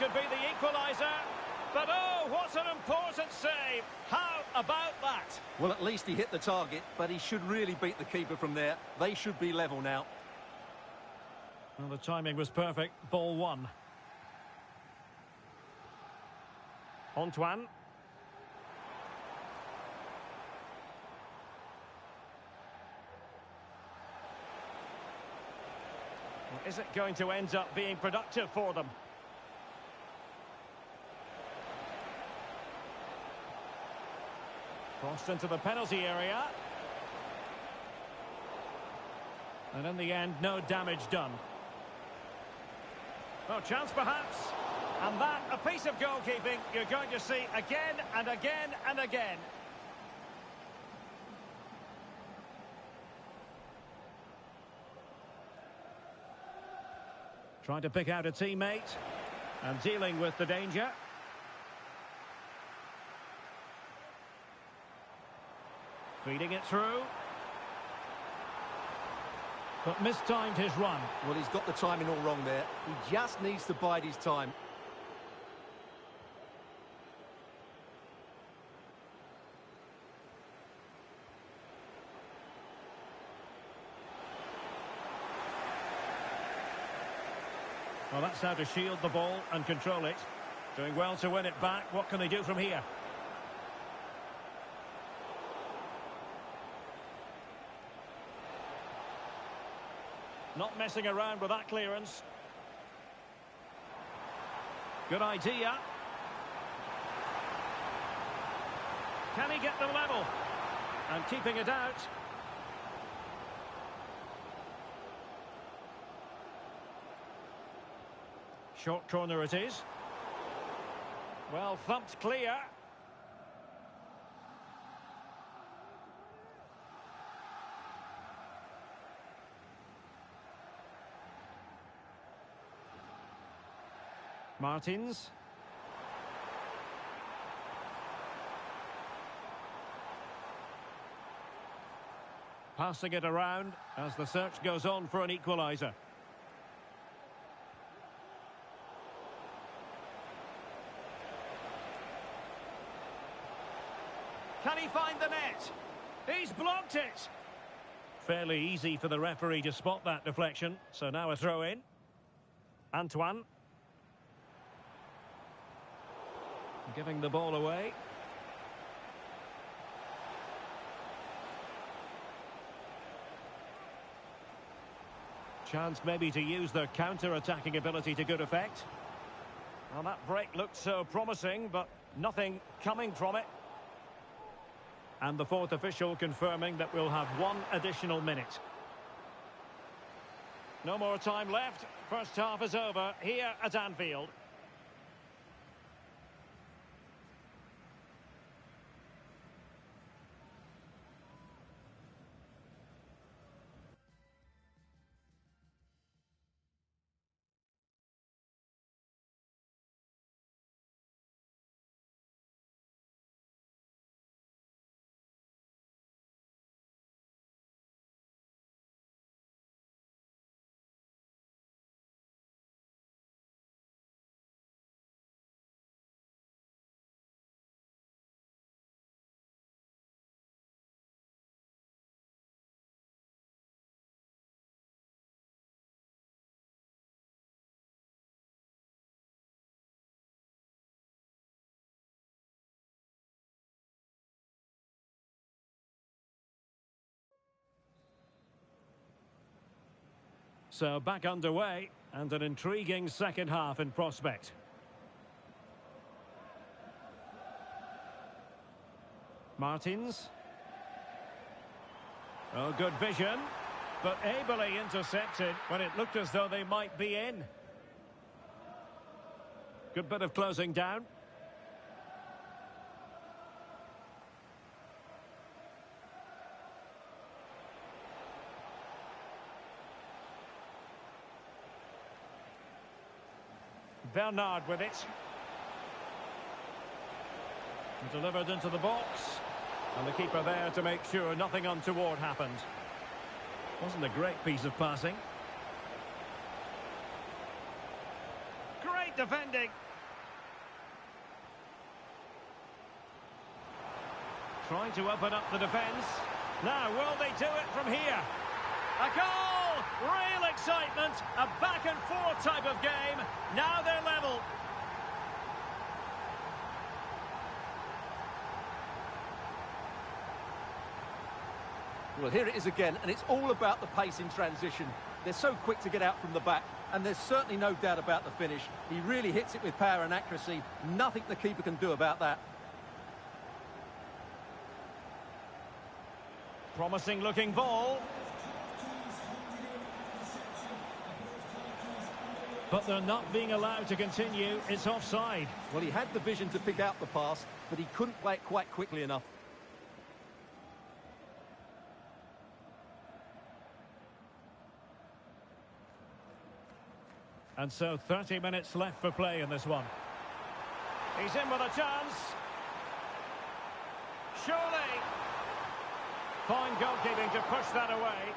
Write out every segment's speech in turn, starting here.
could be the equaliser. But oh, what an important save. How about that? Well, at least he hit the target, but he should really beat the keeper from there. They should be level now. Well, the timing was perfect. Ball one. Antoine. Well, is it going to end up being productive for them? Crossed into the penalty area. And in the end, no damage done. Well, chance perhaps. And that, a piece of goalkeeping you're going to see again and again and again. Trying to pick out a teammate and dealing with the danger. Feeding it through. But mistimed his run. Well, he's got the timing all wrong there. He just needs to bide his time. Well, that's how to shield the ball and control it. Doing well to win it back. What can they do from here? Not messing around with that clearance. Good idea. Can he get them level? And keeping it out. Short corner it is. Well thumped clear. Martins. Passing it around as the search goes on for an equaliser. Can he find the net? He's blocked it. Fairly easy for the referee to spot that deflection. So now a throw in. Antoine. Giving the ball away. Chance maybe to use their counter-attacking ability to good effect. Well, that break looked so promising, but nothing coming from it. And the fourth official confirming that we'll have one additional minute. No more time left. First half is over here at Anfield. So back underway and an intriguing second half in prospect. Martins. Oh, good vision, but ably intercepted when it looked as though they might be in. Good bit of closing down. Bernard with it. Delivered into the box. And the keeper there to make sure nothing untoward happened. Wasn't a great piece of passing. Great defending. Trying to open up the defence. Now, will they do it from here? A goal! Real excitement. A back-and-forth type of game. Now they're level. Well, here it is again, and it's all about the pace in transition. They're so quick to get out from the back, and there's certainly no doubt about the finish. He really hits it with power and accuracy. Nothing the keeper can do about that. Promising looking ball. But they're not being allowed to continue. It's offside. Well, he had the vision to pick out the pass, but he couldn't play it quite quickly enough. And so 30 minutes left for play in this one. He's in with a chance. Surely. Fine goalkeeping to push that away.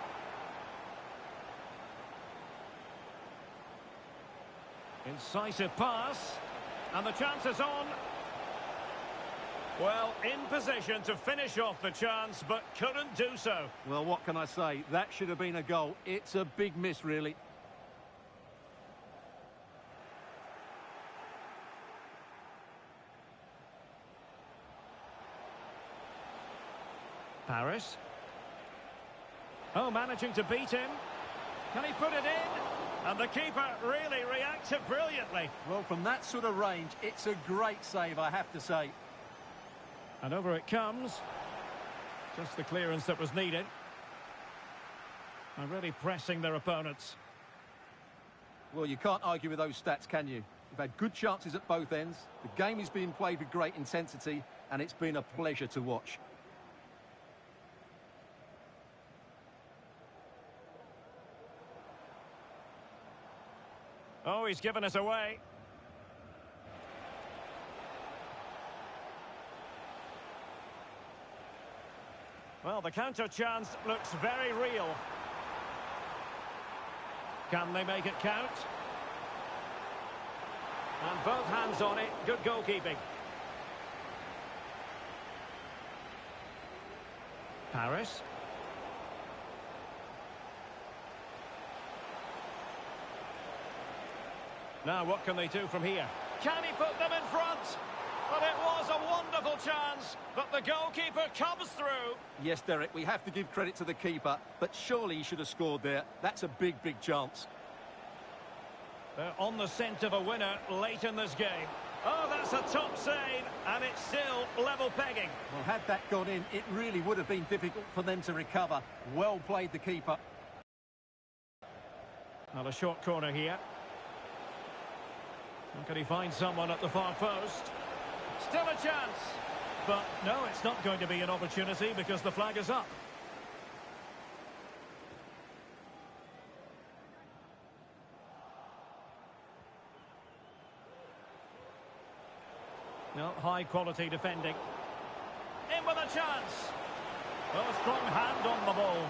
Incisive pass. And the chance is on. Well, in position to finish off the chance, but couldn't do so. Well, what can I say? That should have been a goal. It's a big miss, really. Paris. Oh, managing to beat him. Can he put it in? And the keeper really reacted brilliantly. Well, from that sort of range, it's a great save, I have to say. And over it comes. Just the clearance that was needed. And really pressing their opponents. Well, you can't argue with those stats, can you? You've had good chances at both ends. The game is being played with great intensity, and it's been a pleasure to watch. Oh, he's given us away. Well, the counter chance looks very real. Can they make it count? And both hands on it. Good goalkeeping. Paris. Now, what can they do from here? Can he put them in front? But it was a wonderful chance, but the goalkeeper comes through. Yes, Derek, we have to give credit to the keeper, but surely he should have scored there. That's a big, big chance. They're on the scent of a winner late in this game. Oh, that's a top save, and it's still level pegging. Well, had that gone in, it really would have been difficult for them to recover. Well played, the keeper. Now, a short corner here. And can he find someone at the far post? Still a chance. But no, it's not going to be an opportunity because the flag is up. No, high quality defending. In with a chance. Well, a strong hand on the ball.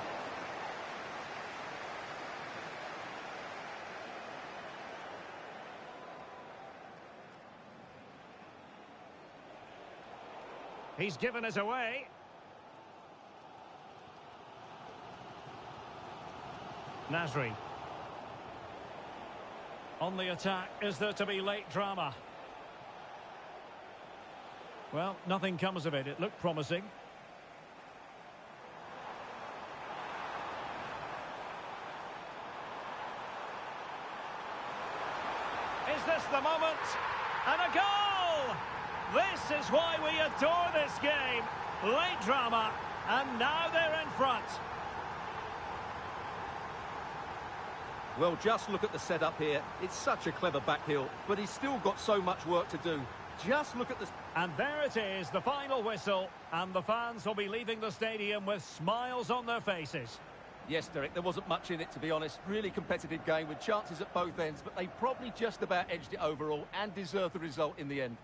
He's given us away. Nasri. On the attack, is there to be late drama? Well, nothing comes of it. It looked promising. Is this the moment? And a goal! This is why we adore this game. Late drama, and now they're in front. Well, just look at the setup here. It's such a clever backheel, but he's still got so much work to do. Just look at this. And there it is, the final whistle, and the fans will be leaving the stadium with smiles on their faces. Yes, Derek, there wasn't much in it, to be honest. Really competitive game with chances at both ends, but they probably just about edged it overall and deserved the result in the end.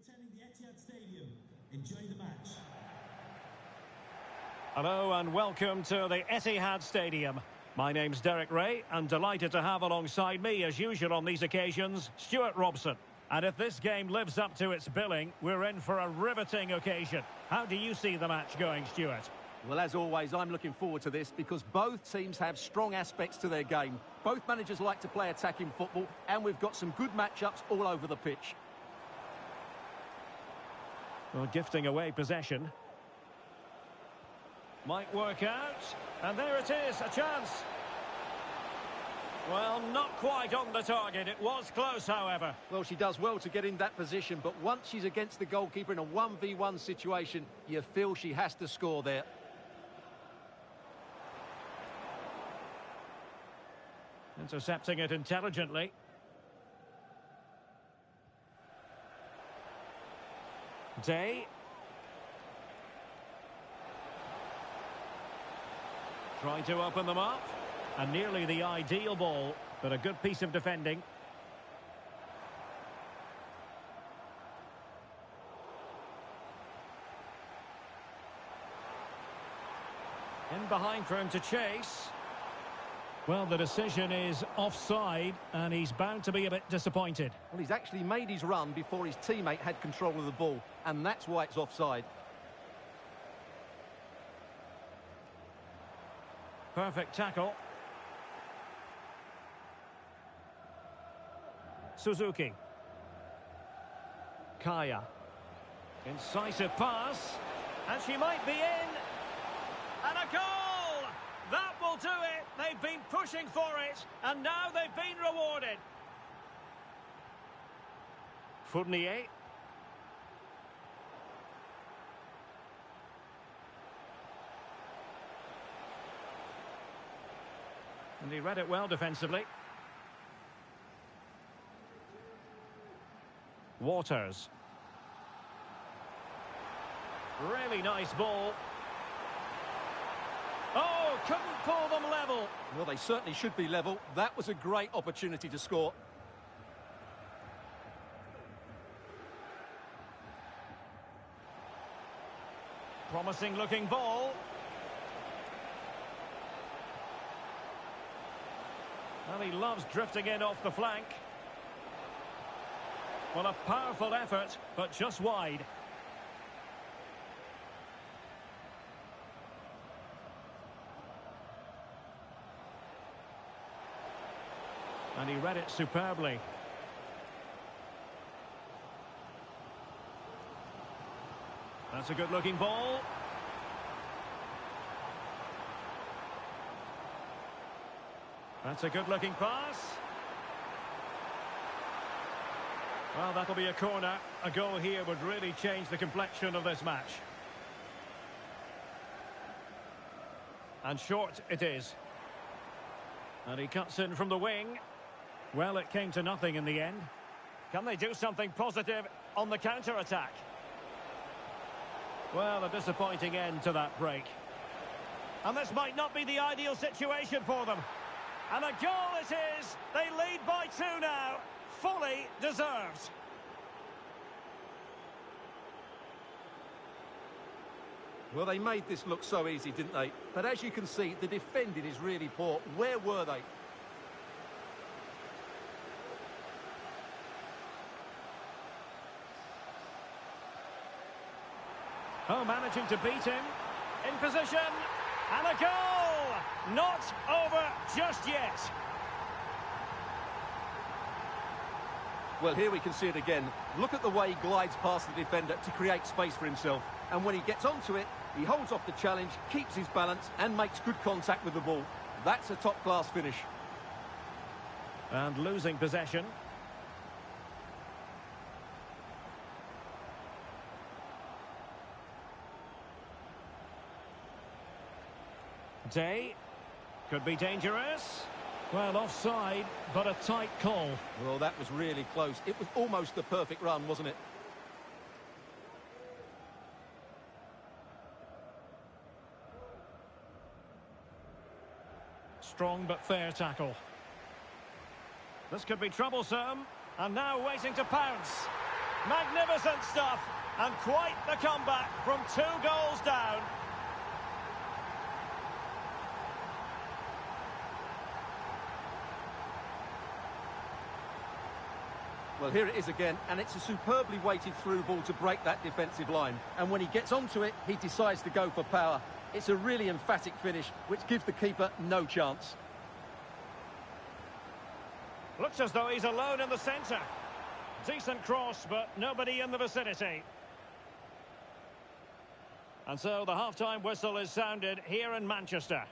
attending the Etihad Stadium. Enjoy the match. Hello and welcome to the Etihad Stadium. My name's Derek Ray and delighted to have alongside me, as usual on these occasions, Stuart Robson. And if this game lives up to its billing, we're in for a riveting occasion. How do you see the match going, Stuart? Well, as always, I'm looking forward to this because both teams have strong aspects to their game. Both managers like to play attacking football, and we've got some good matchups all over the pitch. Well, gifting away possession. Might work out. And there it is, a chance. Well, not quite on the target. It was close, however. Well, she does well to get in that position, but once she's against the goalkeeper in a 1v1 situation, you feel she has to score there. Intercepting it intelligently. Day. Trying to open them up. And nearly the ideal ball, but a good piece of defending. In behind for him to chase. Well, the decision is offside, and he's bound to be a bit disappointed. Well, he's actually made his run before his teammate had control of the ball, and that's why it's offside. Perfect tackle. Suzuki. Kaya. Incisive pass. And she might be in. And a goal! That will do it. They've been pushing for it. And now they've been rewarded. Fournier. And he read it well defensively. Waters. Really nice ball. Oh, couldn't pull them level. Well, they certainly should be level. That was a great opportunity to score. Promising looking ball. Well, he loves drifting in off the flank. Well, a powerful effort, but just wide. And he read it superbly. That's a good-looking ball. That's a good-looking pass. Well, that'll be a corner. A goal here would really change the complexion of this match. And short it is. And he cuts in from the wing. Well, it came to nothing in the end. Can they do something positive on the counter-attack? Well, a disappointing end to that break. And this might not be the ideal situation for them. And a goal it is. They lead by 2 now. Fully deserved. Well, they made this look so easy, didn't they? But as you can see, the defending is really poor. Where were they? Oh, managing to beat him. In position. And a goal! Not over just yet. Well, here we can see it again. Look at the way he glides past the defender to create space for himself. And when he gets onto it, he holds off the challenge, keeps his balance, and makes good contact with the ball. That's a top-class finish. And losing possession. Day. Could be dangerous. Well, offside, but a tight call. Well, that was really close. It was almost the perfect run, wasn't it? Strong but fair tackle. This could be troublesome. And now waiting to pounce. Magnificent stuff, and quite the comeback from 2 goals down. Well, here it is again, and it's a superbly weighted through ball to break that defensive line. And when he gets onto it, he decides to go for power. It's a really emphatic finish, which gives the keeper no chance. Looks as though he's alone in the centre. Decent cross, but nobody in the vicinity. And so the half-time whistle is sounded here in Manchester.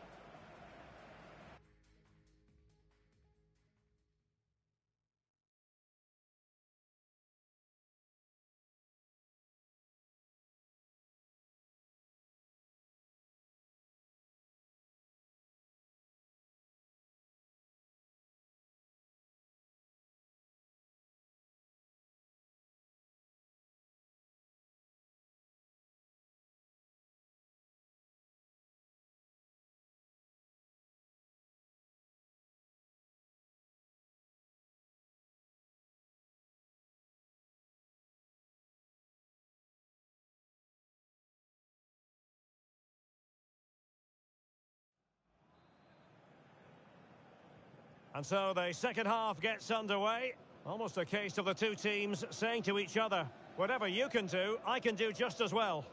And so the second half gets underway. Almost a case of the two teams saying to each other, whatever you can do, I can do just as well.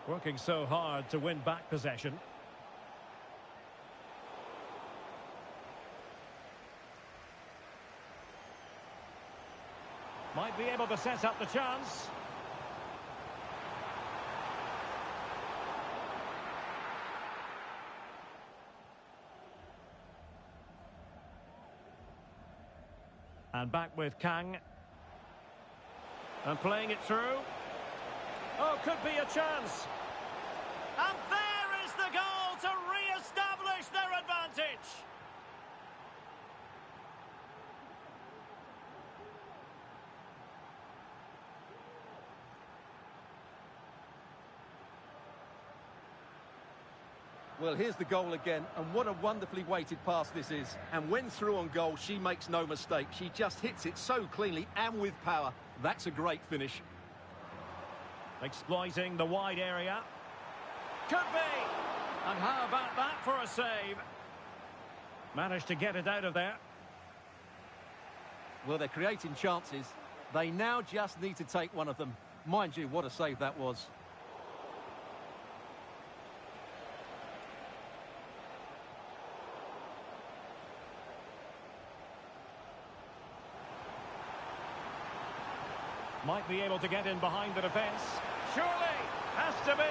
Working so hard to win back possession. Might be able to set up the chance. And back with Kang. And playing it through. Oh, could be a chance. And there is the goal to re-establish their advantage. Well, here's the goal again, and what a wonderfully weighted pass this is. And when through on goal, she makes no mistake. She just hits it so cleanly and with power. That's a great finish. Exploiting the wide area. Could be. And how about that for a save? Managed to get it out of there. Well, they're creating chances. They now just need to take one of them. Mind you, what a save that was. Might be able to get in behind the defence. Surely, has to be.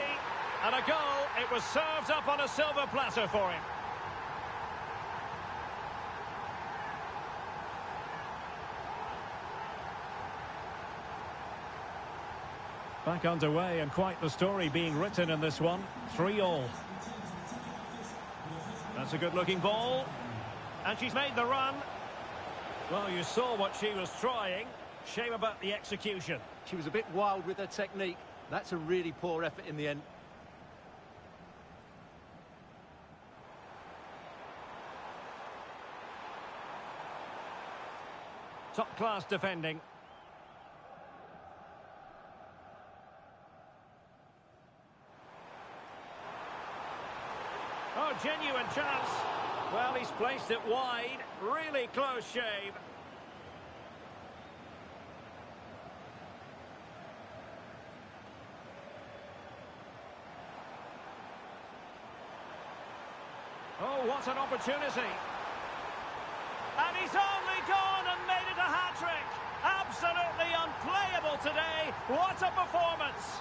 And a goal, it was served up on a silver platter for him. Back underway, and quite the story being written in this one. 3-3. That's a good-looking ball. And she's made the run. Well, you saw what she was trying. Shame about the execution. She was a bit wild with her technique. That's a really poor effort in the end. Top-class defending. Oh, genuine chance. Well, he's placed it wide. Really close shave. Oh, what an opportunity. And he's only gone and made it a hat-trick. Absolutely unplayable today. What a performance.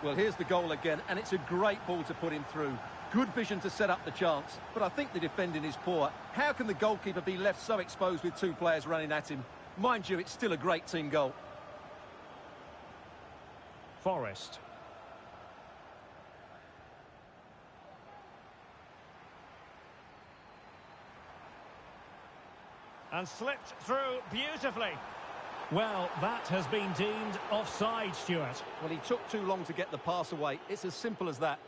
Well, here's the goal again, and it's a great ball to put him through. Good vision to set up the chance, but I think the defending is poor. How can the goalkeeper be left so exposed with two players running at him? Mind you, it's still a great team goal. Forest. And slipped through beautifully. Well, that has been deemed offside, Stuart. Well, he took too long to get the pass away. It's as simple as that.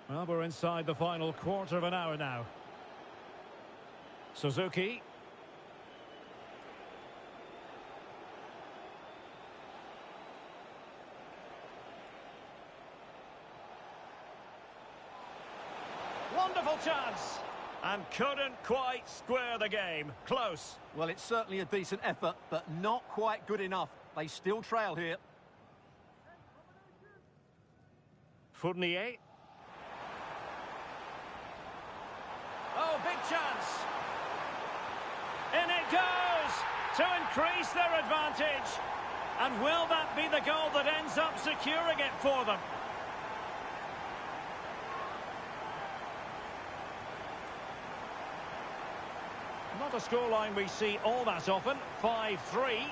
Well, we're inside the final quarter of an hour now. Suzuki. Wonderful chance. And couldn't quite square the game. Close. Well, it's certainly a decent effort, but not quite good enough. They still trail here. Fournier. Oh, big chance. In it goes to increase their advantage. And will that be the goal that ends up securing it for them? Not a scoreline we see all that often. 5-3.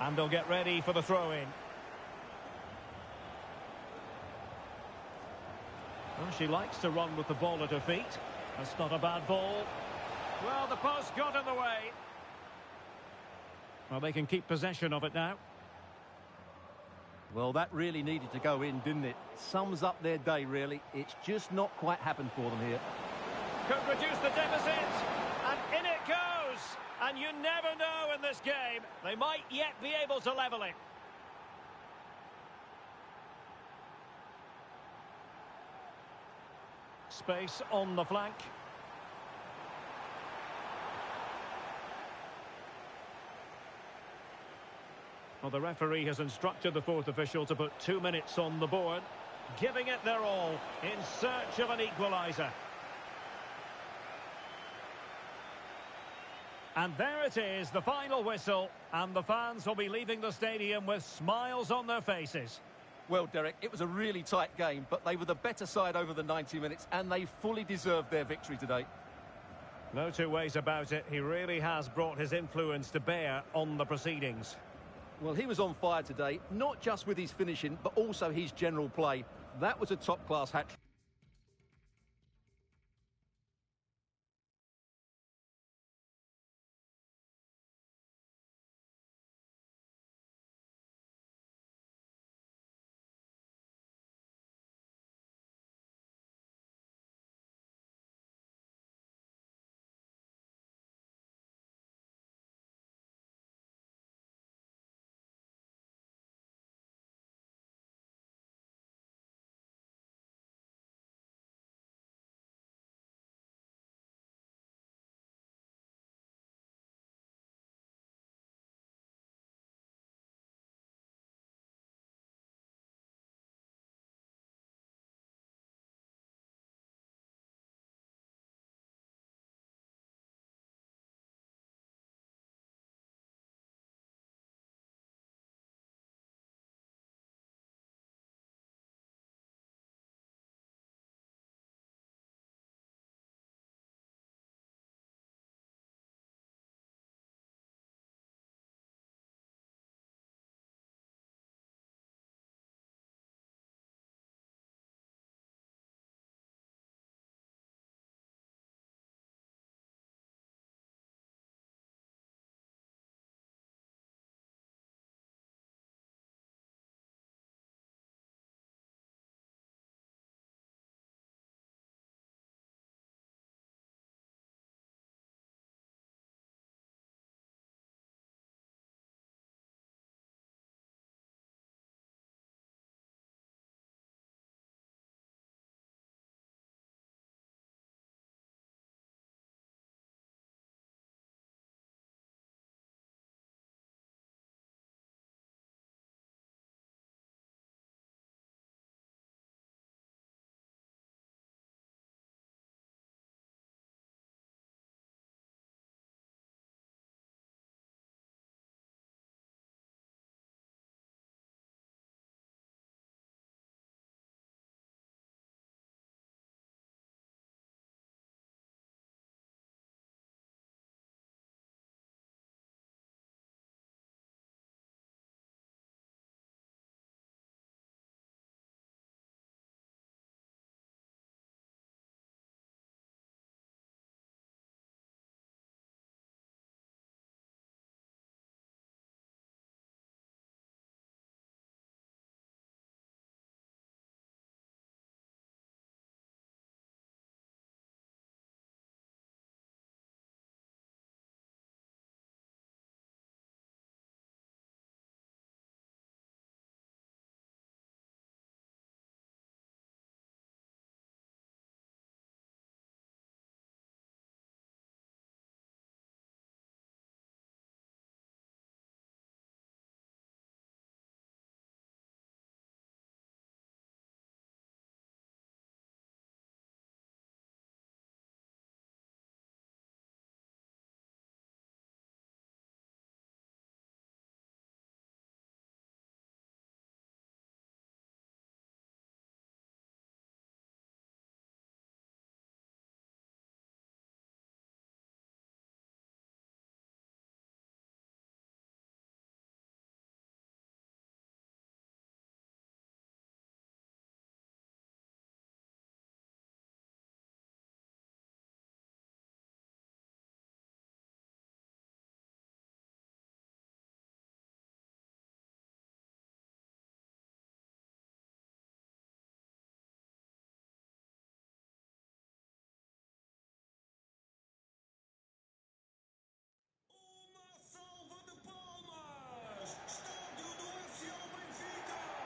And they'll get ready for the throw-in. Well, she likes to run with the ball at her feet. That's not a bad ball. Well, the post got in the way. Well, they can keep possession of it now. Well, that really needed to go in, didn't it? Sums up their day, really. It's just not quite happened for them here. Could reduce the deficit. And in it goes. And you never know in this game. They might yet be able to level it. Space on the flank. Well, the referee has instructed the fourth official to put 2 minutes on the board, giving it their all in search of an equaliser. And there it is, the final whistle, and the fans will be leaving the stadium with smiles on their faces. Well, Derek, it was a really tight game, but they were the better side over the 90 minutes, and they fully deserved their victory today. No two ways about it. He really has brought his influence to bear on the proceedings. Well, he was on fire today, not just with his finishing, but also his general play. That was a top-class hat-trick.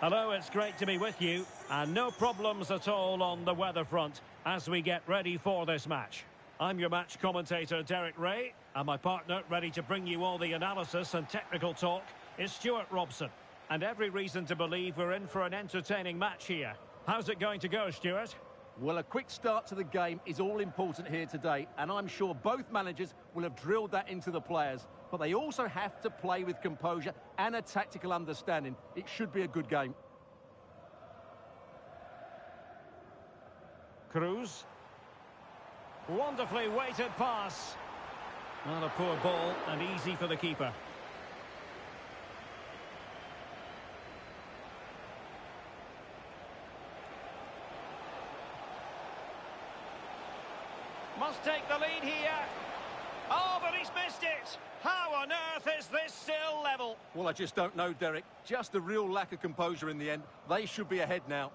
Hello, it's great to be with you. And no problems at all on the weather front as we get ready for this match. I'm your match commentator, Derek Ray, and my partner, ready to bring you all the analysis and technical talk, is Stuart Robson. And every reason to believe we're in for an entertaining match here. How's it going to go, Stuart? Well, a quick start to the game is all important here today, and I'm sure both managers will have drilled that into the players. But they also have to play with composure and a tactical understanding. It should be a good game. Cruz. Wonderfully weighted pass. Not a poor ball and easy for the keeper. Must take the lead here. Oh, but he's missed it. How on earth is this still level? Well, I just don't know, Derek. Just a real lack of composure in the end. They should be ahead now.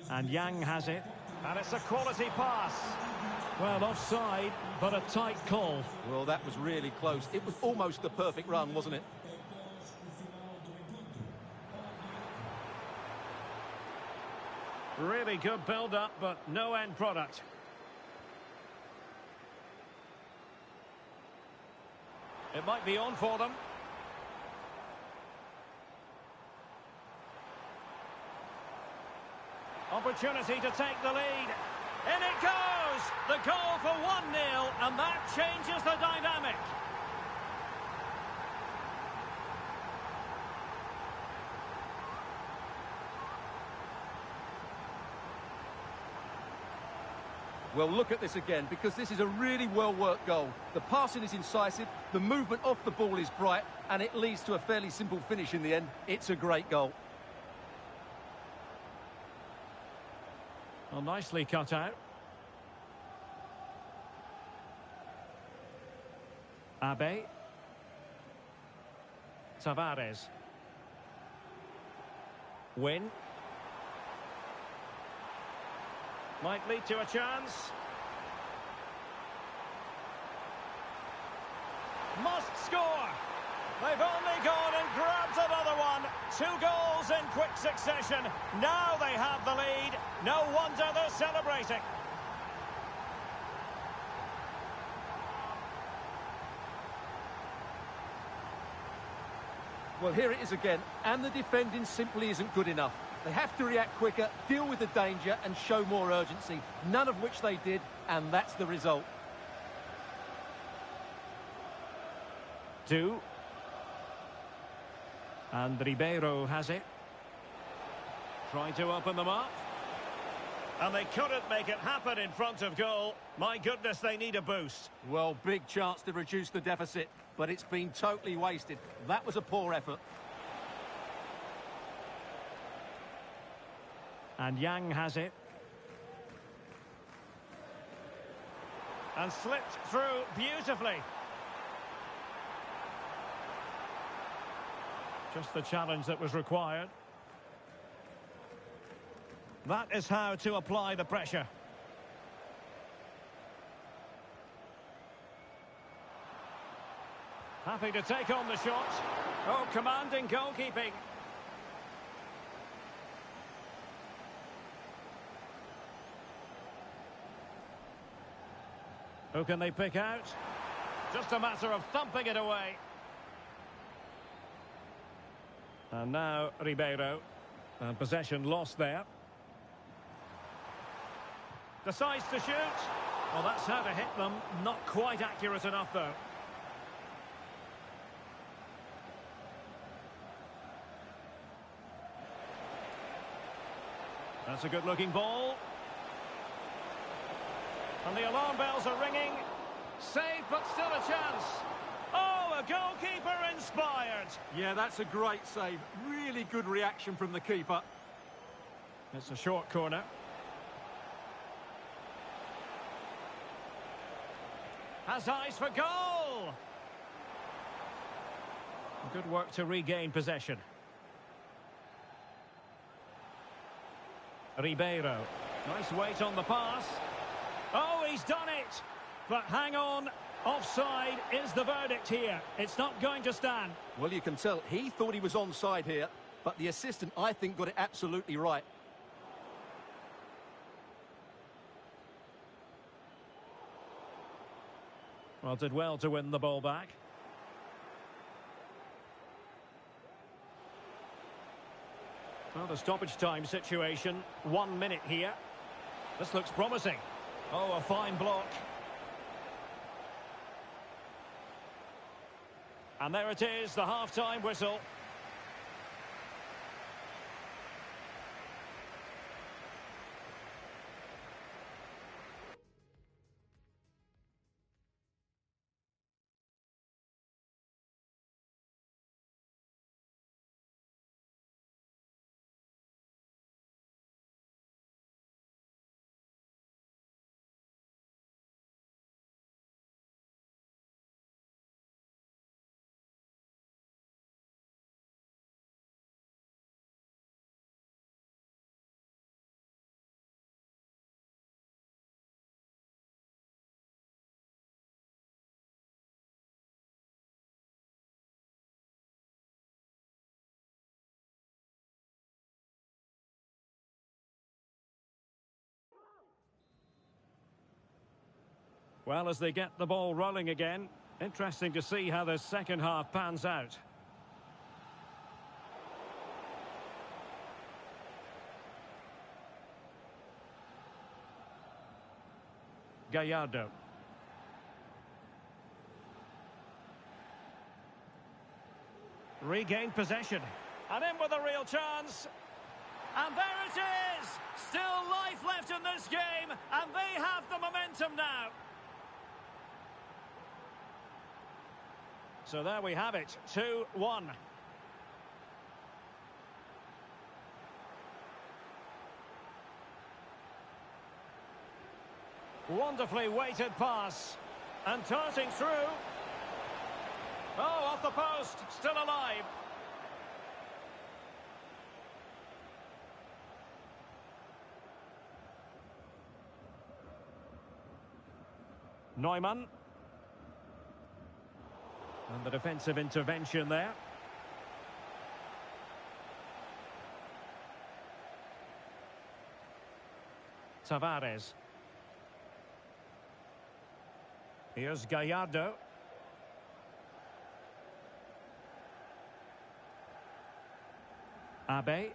And Yang has it. And it's a quality pass. Well, offside, but a tight call. Well, that was really close. It was almost the perfect run, wasn't it? Really good build-up, but no end product. It might be on for them. Opportunity to take the lead. In it goes! The goal for 1-0, and that changes the dynamic. Well, look at this again, because this is a really well-worked goal. The passing is incisive, the movement off the ball is bright, and it leads to a fairly simple finish in the end. It's a great goal. Well, nicely cut out. Abe. Tavares. Win. Might lead to a chance. Must score. They've only gone and grabbed another one. 2 goals in quick succession. Now they have the lead. No wonder they're celebrating. Well, here it is again, and the defending simply isn't good enough. They have to react quicker, deal with the danger, and show more urgency, none of which they did, and that's the result. 2. And Ribeiro has it. Trying to open them up. And they couldn't make it happen in front of goal. My goodness, they need a boost. Well, big chance to reduce the deficit, but it's been totally wasted. That was a poor effort. And Yang has it. And slipped through beautifully. Just the challenge that was required. That is how to apply the pressure. Happy to take on the shot. Oh, commanding goalkeeping. Who can they pick out? Just a matter of thumping it away. And now Ribeiro. And possession lost there. Decides to shoot. Well, that's how to hit them. Not quite accurate enough, though. That's a good-looking ball. And the alarm bells are ringing. Saved, but still a chance. Oh, a goalkeeper inspired. Yeah, that's a great save. Really good reaction from the keeper. It's a short corner. Has eyes for goal. Good work to regain possession. Ribeiro. Nice weight on the pass. Oh, he's done it. But hang on. Offside is the verdict here. It's not going to stand. Well, you can tell he thought he was onside here, but the assistant, I think, got it absolutely right. Well, did well to win the ball back. Well, the stoppage time situation. 1 minute here. This looks promising. Oh, a fine block. And there it is, the half-time whistle. Well, as they get the ball rolling again, interesting to see how the second half pans out. Gallardo. Regained possession. And in with a real chance. And there it is! Still life left in this game, and they have the momentum now. So there we have it, 2-1. Wonderfully weighted pass. And darting through. Oh, off the post, still alive. Neumann. And the defensive intervention there. Tavares. Here's Gallardo. Abe.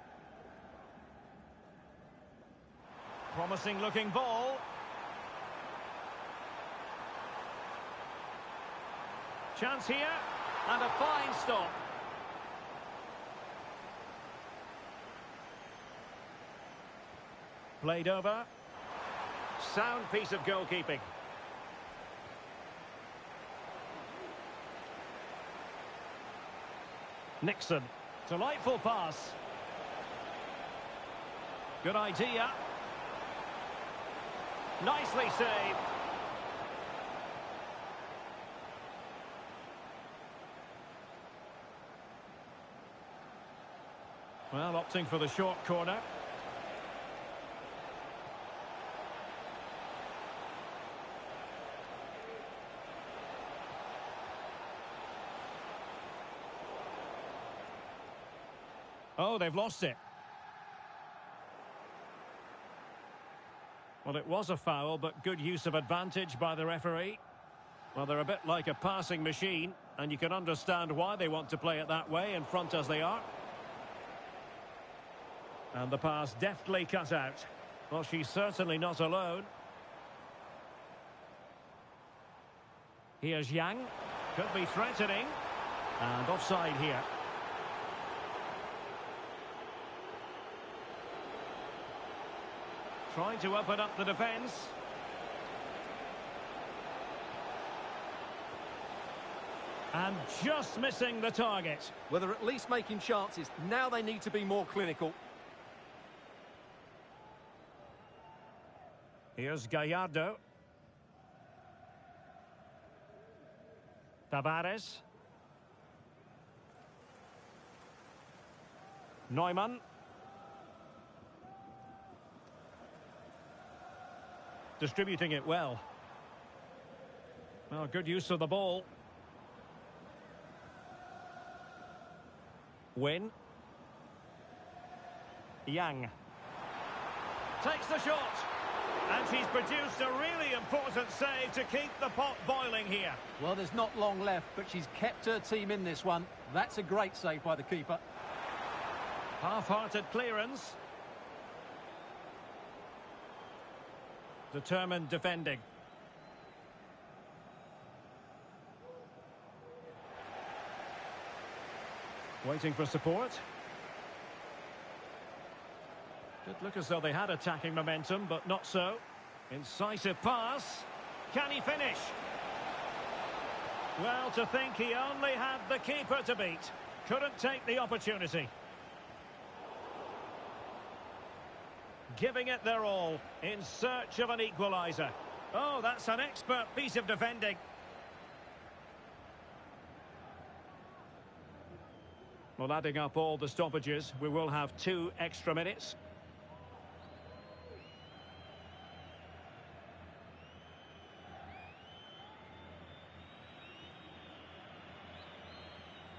Promising looking ball. Chance here, and a fine stop. Played over. Sound piece of goalkeeping. Nixon. Delightful pass. Good idea. Nicely saved. Well, opting for the short corner. Oh, they've lost it. Well, it was a foul, but good use of advantage by the referee. Well, they're a bit like a passing machine, and you can understand why they want to play it that way, in front as they are. And the pass deftly cut out. Well, she's certainly not alone. Here's Yang. Could be threatening. And offside here. Trying to open up the defence. And just missing the target. Well, they're at least making chances. Now they need to be more clinical. Here's Gallardo. Tavares. Neumann. Distributing it well. Well, good use of the ball. Win. Yang. Takes the shot. And he's produced a really important save to keep the pot boiling here. Well, there's not long left, but she's kept her team in this one. That's a great save by the keeper. Half-hearted clearance. Determined defending. Waiting for support. Did look as though they had attacking momentum, but not so. Incisive pass. Can he finish? Well, to think he only had the keeper to beat. Couldn't take the opportunity. Giving it their all in search of an equaliser. Oh, that's an expert piece of defending. Well, adding up all the stoppages, we will have 2 extra minutes.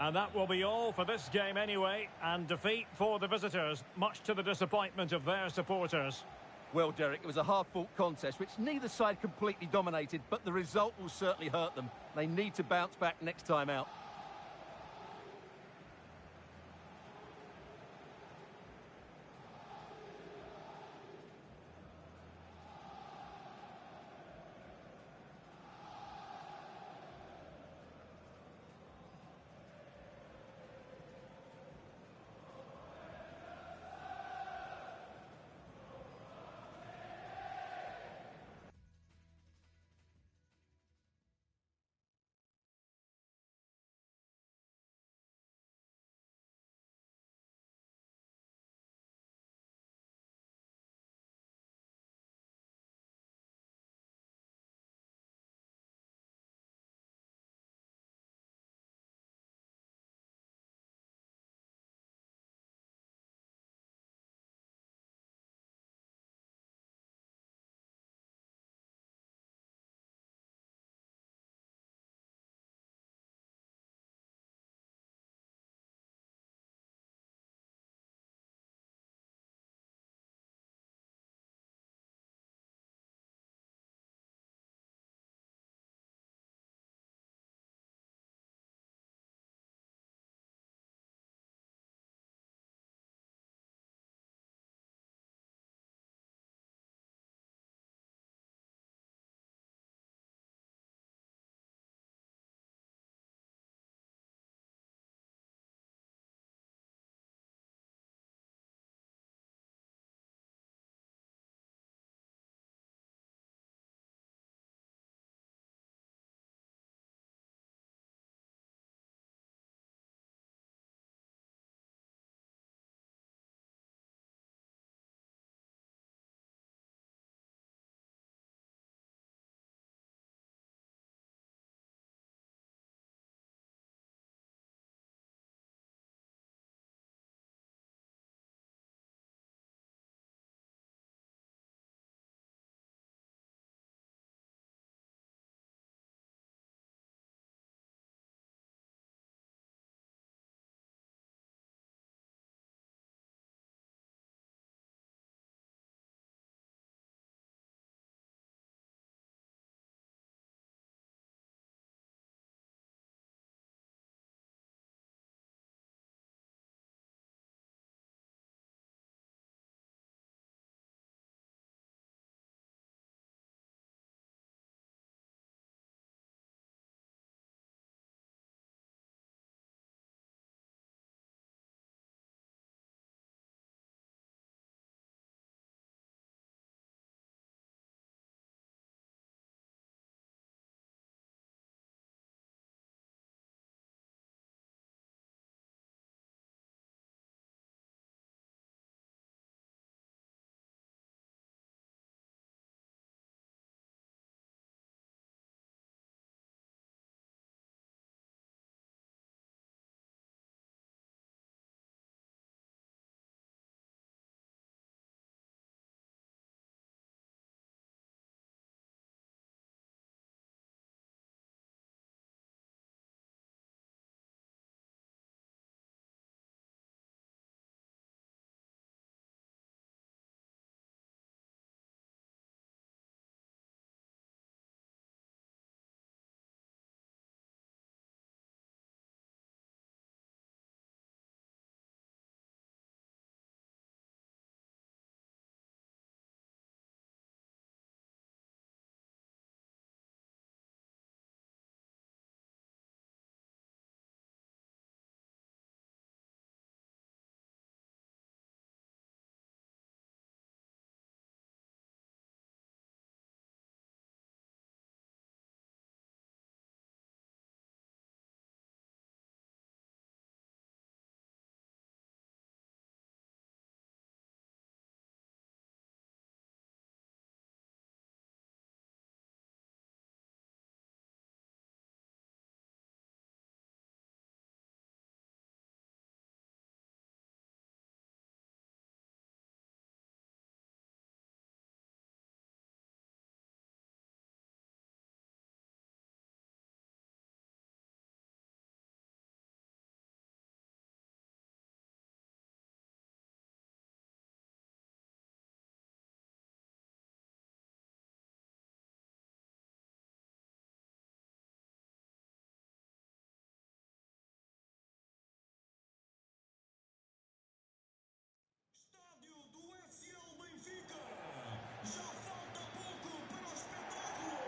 And that will be all for this game anyway, and defeat for the visitors, much to the disappointment of their supporters. Well, Derek, it was a hard-fought contest, which neither side completely dominated, but the result will certainly hurt them. They need to bounce back next time out.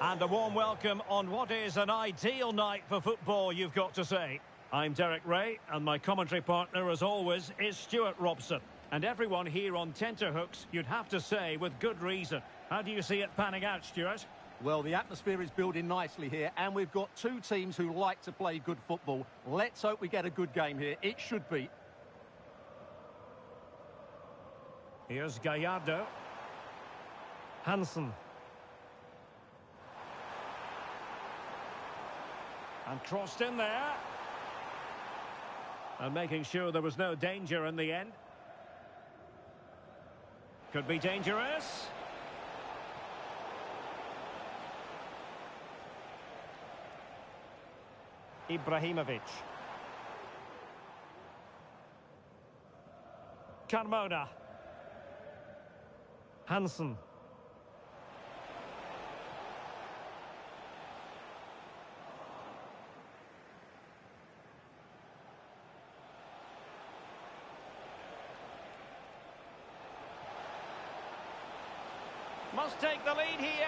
And a warm welcome on what is an ideal night for football, you've got to say. I'm Derek Ray, and my commentary partner, as always, is Stuart Robson. And everyone here on tenterhooks, you'd have to say, with good reason. How do you see it panning out, Stuart? Well, the atmosphere is building nicely here, and we've got two teams who like to play good football. Let's hope we get a good game here. It should be. Here's Gallardo. Hansen. And crossed in there. And making sure there was no danger in the end. Could be dangerous. Ibrahimovic. Carmona. Hansen. Must take the lead here,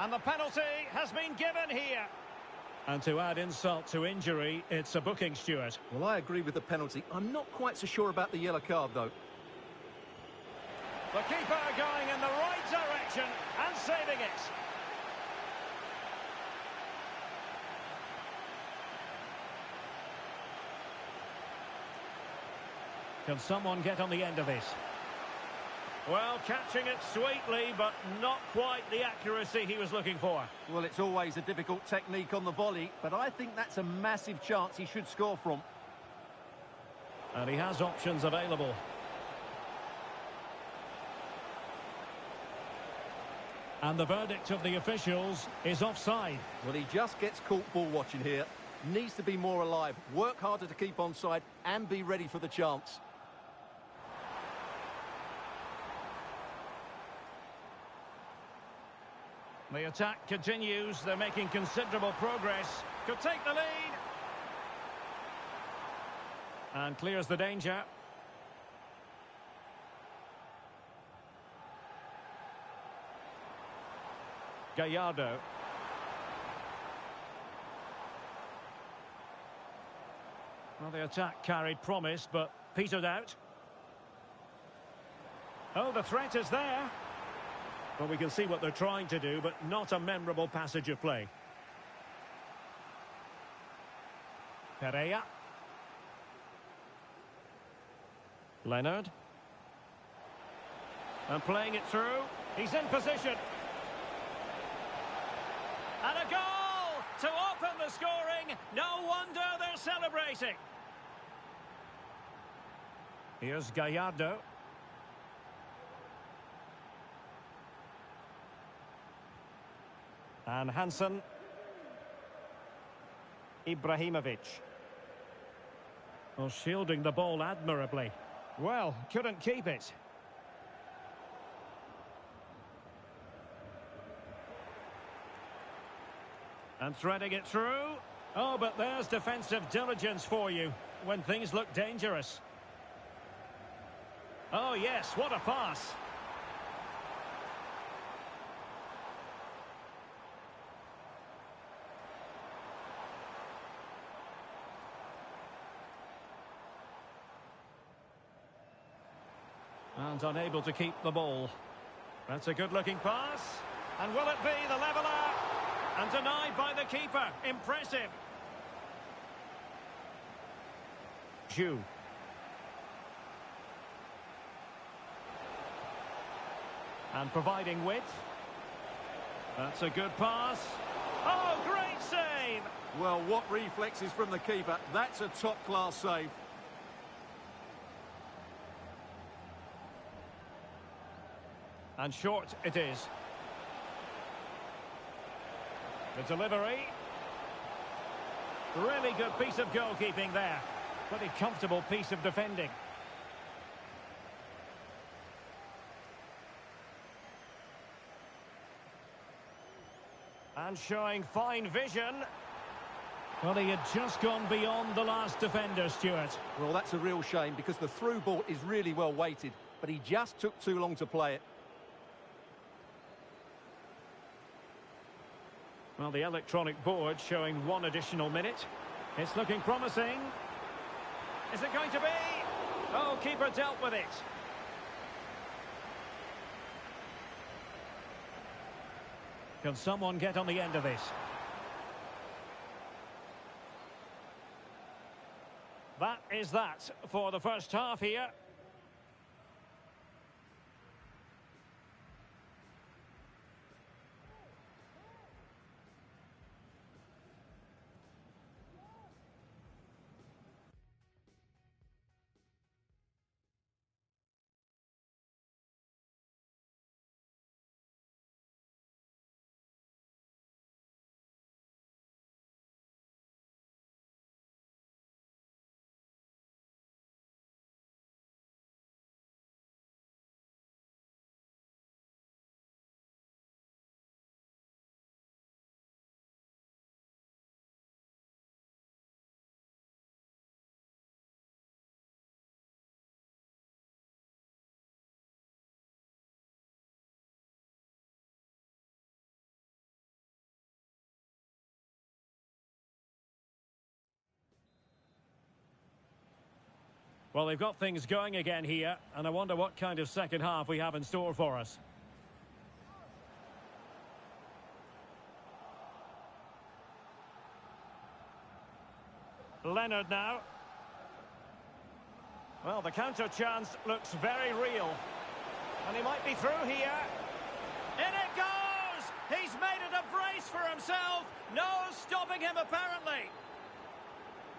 and the penalty has been given here. And to add insult to injury, it's a booking, Stuart. Well, I agree with the penalty. I'm not quite so sure about the yellow card, though. The keeper going in the right direction and saving it. Can someone get on the end of this? Well, catching it sweetly, but not quite the accuracy he was looking for. Well, it's always a difficult technique on the volley, but I think that's a massive chance he should score from. And he has options available. And the verdict of the officials is offside. Well, he just gets caught ball watching here. Needs to be more alive, work harder to keep onside, and be ready for the chance. The attack continues. They're making considerable progress. Could take the lead. And clears the danger. Gallardo. Well, the attack carried promise, but petered out. Oh, the threat is there. Well, we can see what they're trying to do, but not a memorable passage of play. Pereira. Leonard. And playing it through. He's in position. And a goal to open the scoring. No wonder they're celebrating. Here's Gallardo. And Hansen. Ibrahimovic. Oh, shielding the ball admirably. Well, couldn't keep it. And threading it through. Oh, but there's defensive diligence for you when things look dangerous. Oh, yes, what a pass. And unable to keep the ball. That's a good-looking pass. And will it be the leveller? And denied by the keeper. Impressive. Zhu. And providing width. That's a good pass. Oh, great save! Well, what reflexes from the keeper. That's a top-class save. And short it is. The delivery. Really good piece of goalkeeping there. Pretty comfortable piece of defending. And showing fine vision. Well, he had just gone beyond the last defender, Stuart. Well, that's a real shame because the through ball is really well weighted, but he just took too long to play it. Well, the electronic board showing 1 additional minute. It's looking promising. Is it going to be? Oh, keeper dealt with it. Can someone get on the end of this? That is that for the first half here. Well, they've got things going again here, and I wonder what kind of second half we have in store for us. Leonard now. Well, the counter chance looks very real. And he might be through here. In it goes! He's made it a brace for himself. No stopping him, apparently.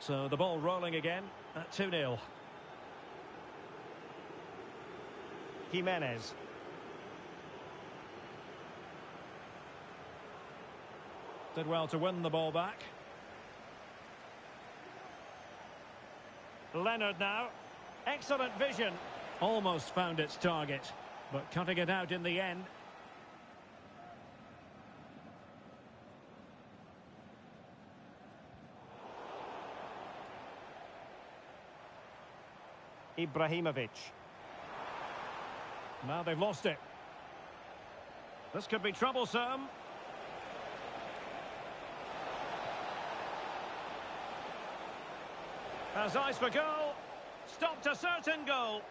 So the ball rolling again at 2-0. Jimenez. Did well to win the ball back. Leonard now. Excellent vision. Almost found its target, but cutting it out in the end. Ibrahimovic. Now they've lost it. This could be troublesome. Has eyes for goal. Stopped a certain goal.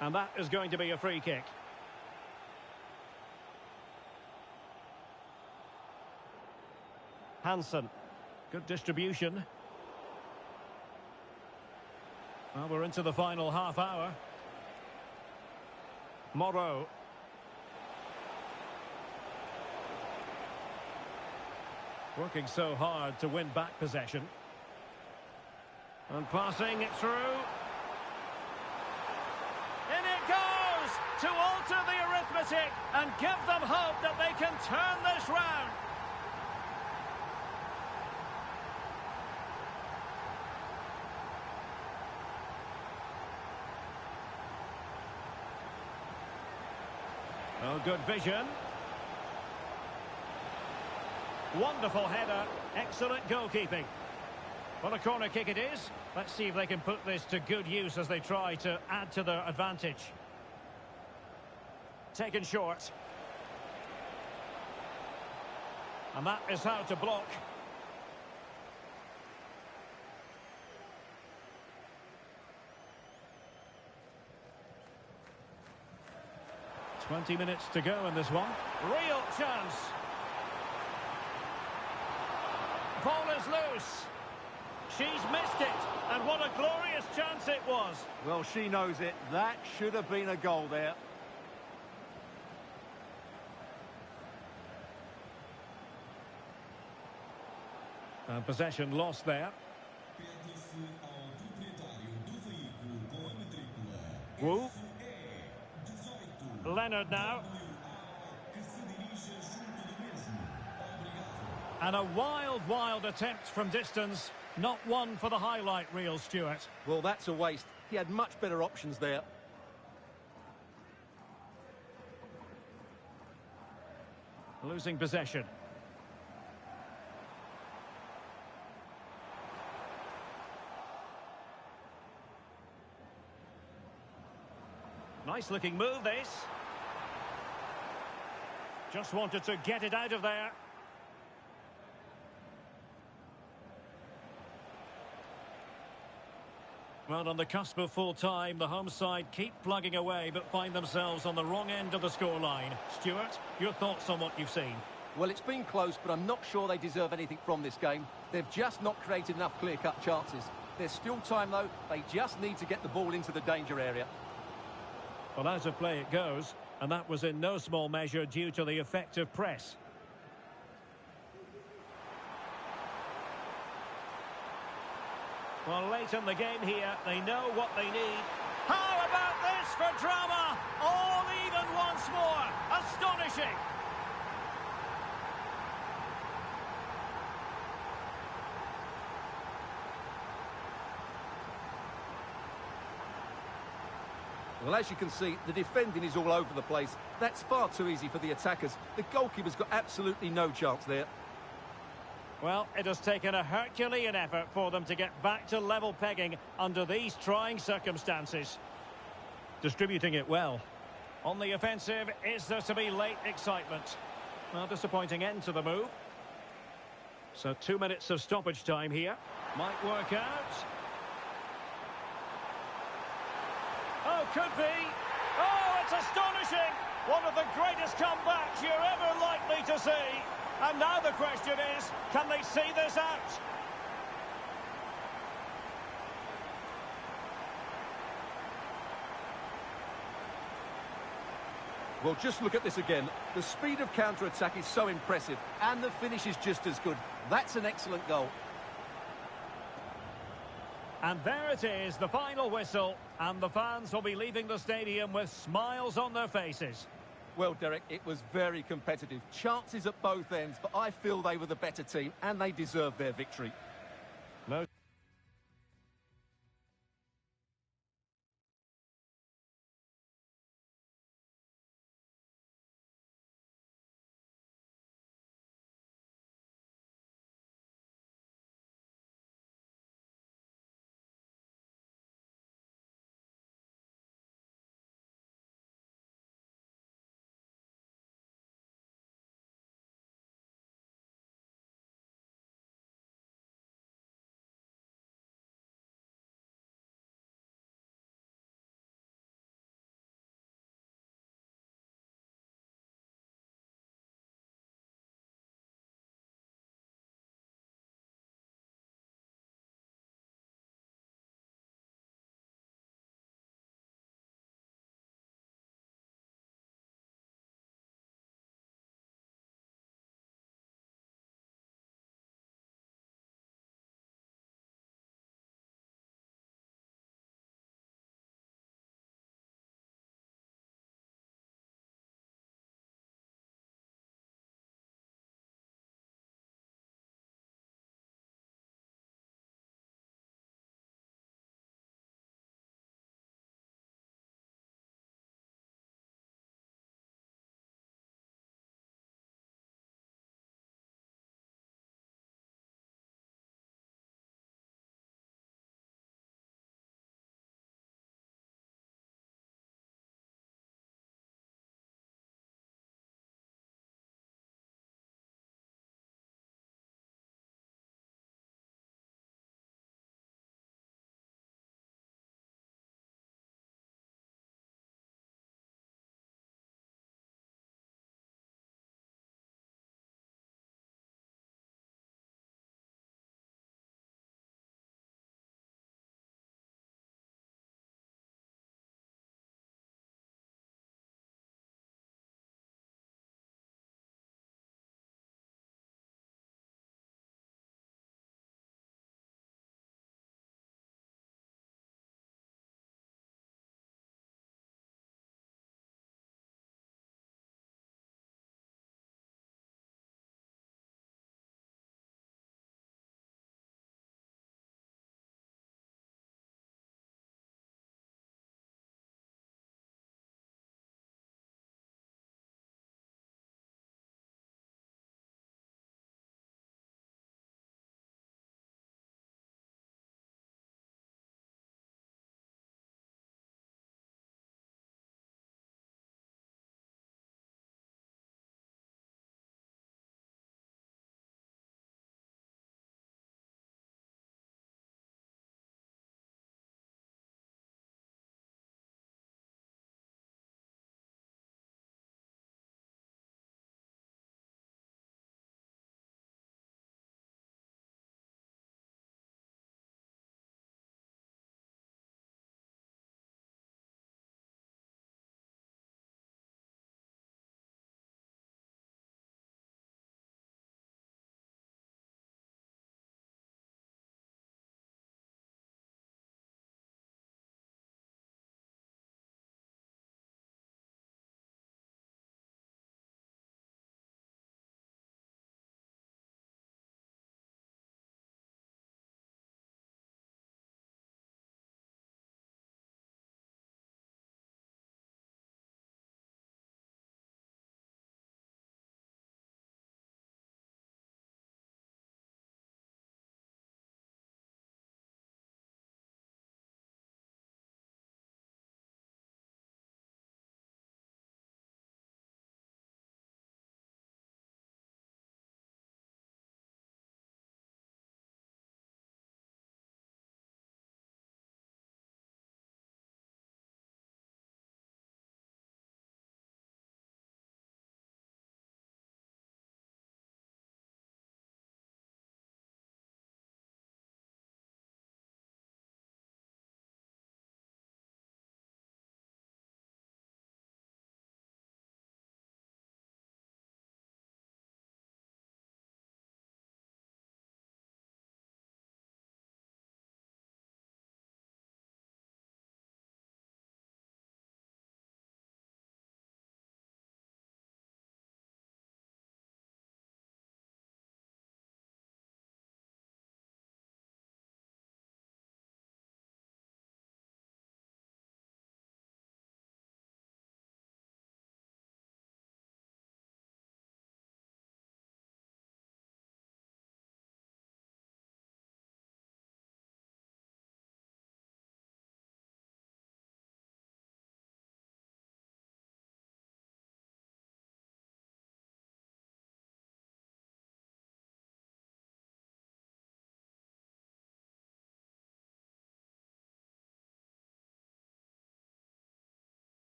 And that is going to be a free kick. Hansen. Good distribution. Well, we're into the final half hour. Moreau. Working so hard to win back possession. And passing it through. In it goes! To alter the arithmetic and give them hope that they can turn this round. Oh, good vision. Wonderful header. Excellent goalkeeping. Well, a corner kick it is. Let's see if they can put this to good use as they try to add to their advantage. Taken short. And that is how to block. "20 minutes to go in this one. Real chance. Ball is loose. She's missed it. And what a glorious chance it was. Well, she knows it. That should have been a goal there. And possession lost there. Wu. Leonard now. And a wild attempt from distance. Not one for the highlight reel, Stuart. Well, that's a waste. He had much better options there. Losing possession. Nice looking move, this. Just wanted to get it out of there. Well, on the cusp of full time, the home side keep plugging away but find themselves on the wrong end of the scoreline. Stuart, your thoughts on what you've seen? Well, it's been close, but I'm not sure they deserve anything from this game. They've just not created enough clear-cut chances. There's still time, though. They just need to get the ball into the danger area. Well, out of play it goes, and that was in no small measure due to the effective press. Well, late in the game here, they know what they need. How about this for drama? All even once more. Astonishing. Well, as you can see, the defending is all over the place. That's far too easy for the attackers. The goalkeeper's got absolutely no chance there. Well, it has taken a Herculean effort for them to get back to level pegging under these trying circumstances. Distributing it well. On the offensive, is there to be late excitement? Well, disappointing end to the move. So 2 minutes of stoppage time here. Might work out. Oh, could be. Oh, it's astonishing. One of the greatest comebacks you're ever likely to see. And now the question is, can they see this out? Well, just look at this again. The speed of counter-attack is so impressive, and the finish is just as good. That's an excellent goal. And there it is, the final whistle, and the fans will be leaving the stadium with smiles on their faces. Well, Derek, it was very competitive. Chances at both ends, but I feel they were the better team, and they deserved their victory. No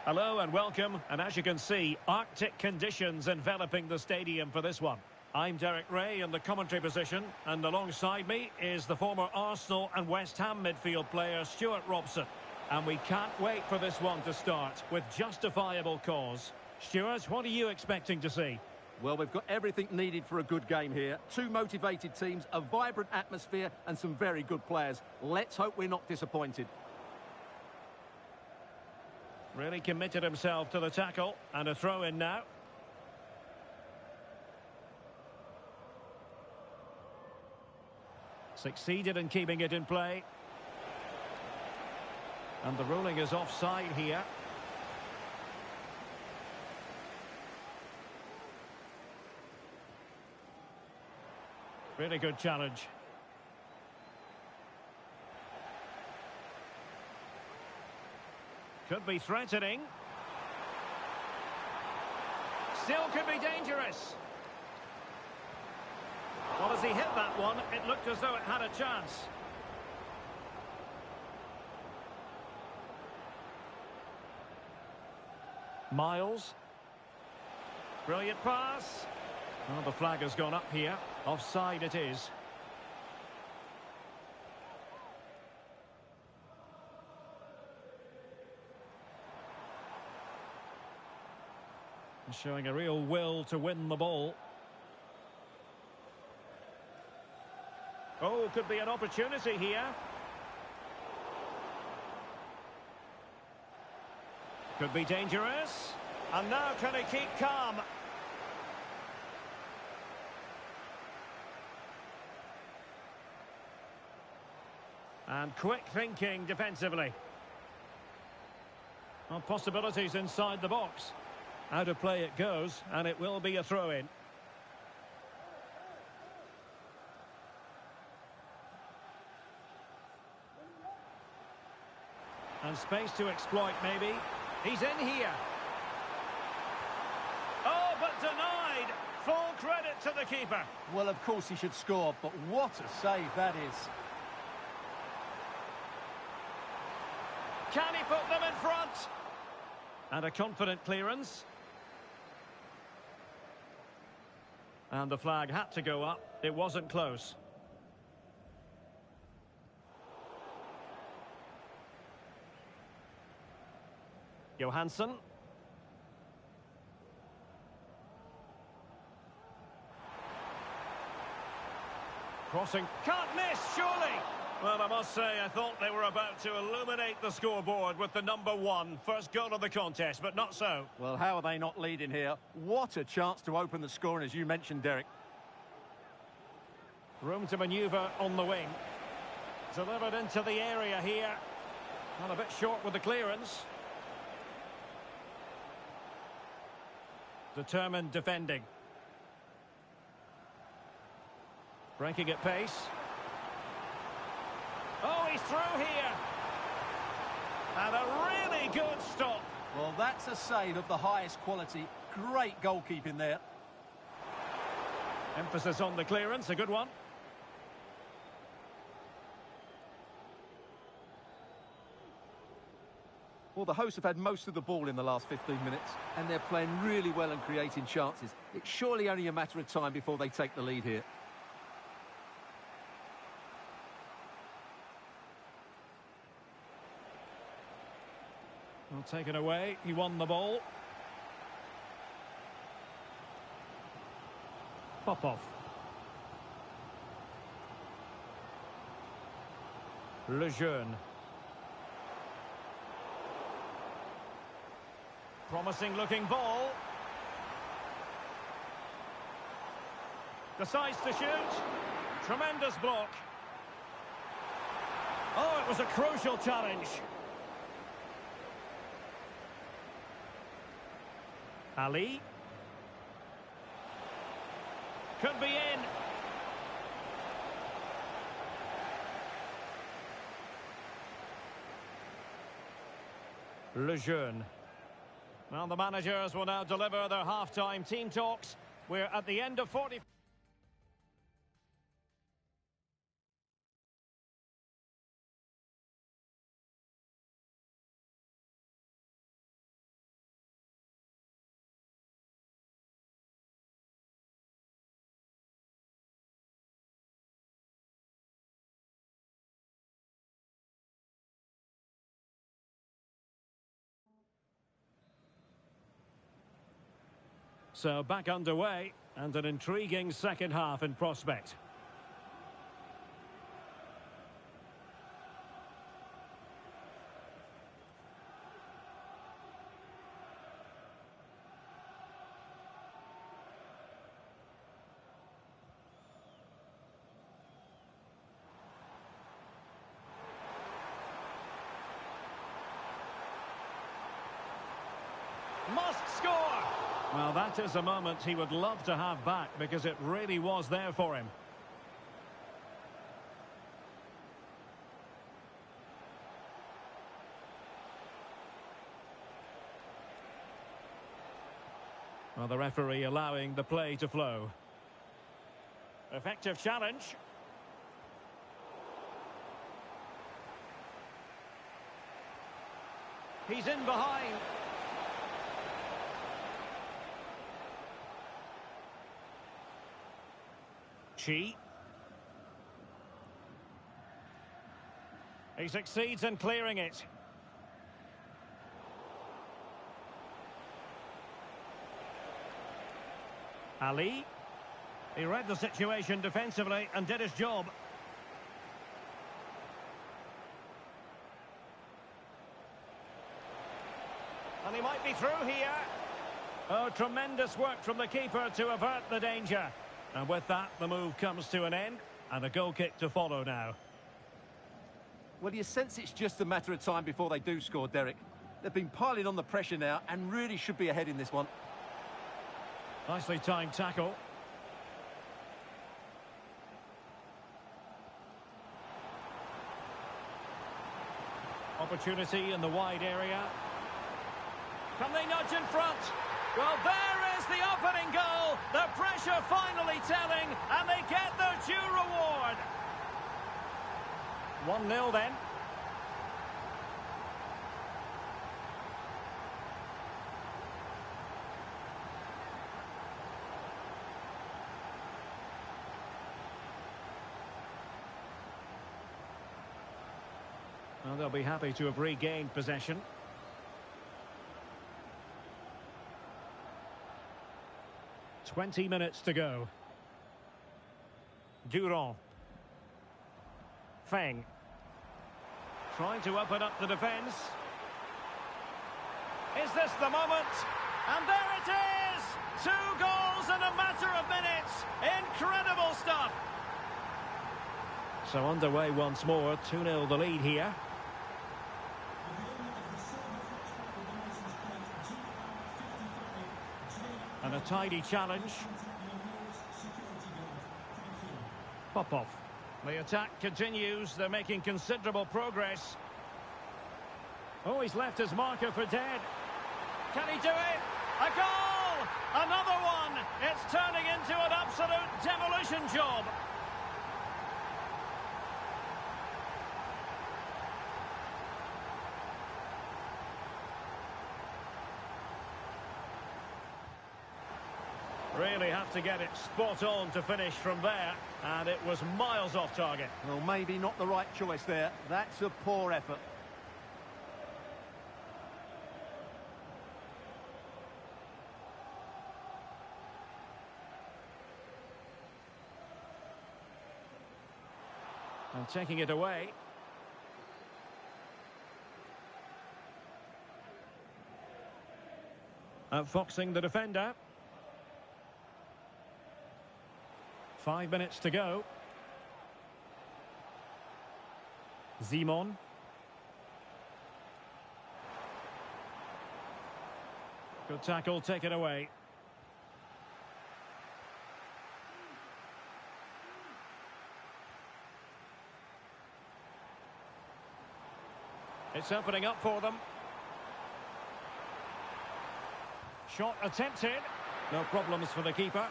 Hello and welcome, and as you can see, Arctic conditions enveloping the stadium for this one. I'm Derek Ray in the commentary position, and alongside me is the former Arsenal and West Ham midfield player Stuart Robson. And we can't wait for this one to start, with justifiable cause. Stuart, what are you expecting to see? Well, we've got everything needed for a good game here. Two motivated teams, a vibrant atmosphere, and some very good players. Let's hope we're not disappointed. Really committed himself to the tackle, and a throw in now. Succeeded in keeping it in play. And the ruling is offside here. Really good challenge. Could be threatening. Still could be dangerous. Well, as he hit that one, it looked as though it had a chance. Miles. Brilliant pass. Well, the flag has gone up here. Offside it is. Showing a real will to win the ball. Oh, could be an opportunity here. Could be dangerous. And now can he keep calm? And quick thinking defensively. Well, possibilities inside the box. Out of play it goes, and it will be a throw-in. And space to exploit, maybe. He's in here. Oh, but denied. Full credit to the keeper. Well, of course he should score, but what a save that is. Can he put them in front? And a confident clearance. And the flag had to go up. It wasn't close. Johansson. Crossing. Can't miss, surely. Well, I must say, I thought they were about to illuminate the scoreboard with the number one. First goal of the contest, but not so. Well, how are they not leading here? What a chance to open the scoring, as you mentioned, Derek. Room to manoeuvre on the wing. Delivered into the area here. Not a bit short with the clearance. Determined defending. Breaking at pace. Oh, he's through here. And a really good stop. Well, that's a save of the highest quality. Great goalkeeping there. Emphasis on the clearance, a good one. Well, the hosts have had most of the ball in the last 15 minutes, and they're playing really well and creating chances. It's surely only a matter of time before they take the lead here. Well, taken away, he won the ball. Popov. Lejeune. Promising looking ball. Decides to shoot. Tremendous block. Oh, it was a crucial challenge. Ali. Could be in. Lejeune. Well, the managers will now deliver their half-time team talks. We're at the end of 40... So back underway, and an intriguing second half in prospect. Must score! Well, that is a moment he would love to have back, because it really was there for him. Well, the referee allowing the play to flow. Effective challenge. He's in behind. He succeeds in clearing it. Ali. He read the situation defensively and did his job. And he might be through here. Oh, tremendous work from the keeper to avert the danger. And with that, the move comes to an end, and a goal kick to follow now. Well, you sense it's just a matter of time before they do score, Derek. They've been piling on the pressure now and really should be ahead in this one. Nicely timed tackle. Opportunity in the wide area. Can they nudge in front? Well, there is the opening goal. The pressure finally telling, and they get their due reward. 1-0 then. Well, they'll be happy to have regained possession. "20 minutes to go. Durand. Feng. Trying to open up the defence. Is this the moment? And there it is! 2 goals in a matter of minutes. Incredible stuff. So underway once more. 2-0 the lead here. And a tidy challenge. Popov. The attack continues. They're making considerable progress. Oh, he's left his marker for dead. Can he do it? A goal! Another one! It's turning into an absolute demolition job. Really have to get it spot on to finish from there, and it was miles off target. Well, maybe not the right choice there. That's a poor effort. And taking it away. Outfoxing the defender. 5 minutes to go. Simon. Good tackle, take it away. It's opening up for them. Shot attempted. No problems for the keeper.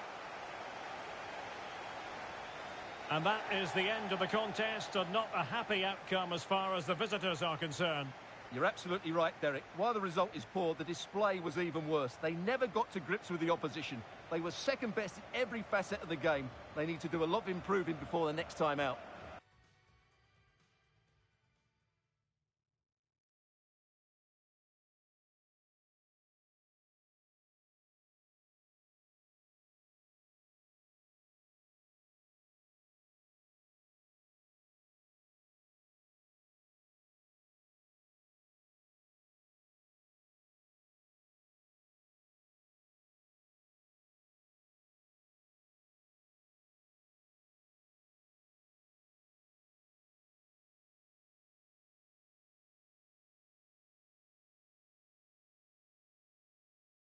And that is the end of the contest, and not a happy outcome as far as the visitors are concerned. You're absolutely right, Derek. While the result is poor, the display was even worse. They never got to grips with the opposition. They were second best in every facet of the game. They need to do a lot of improving before the next time out.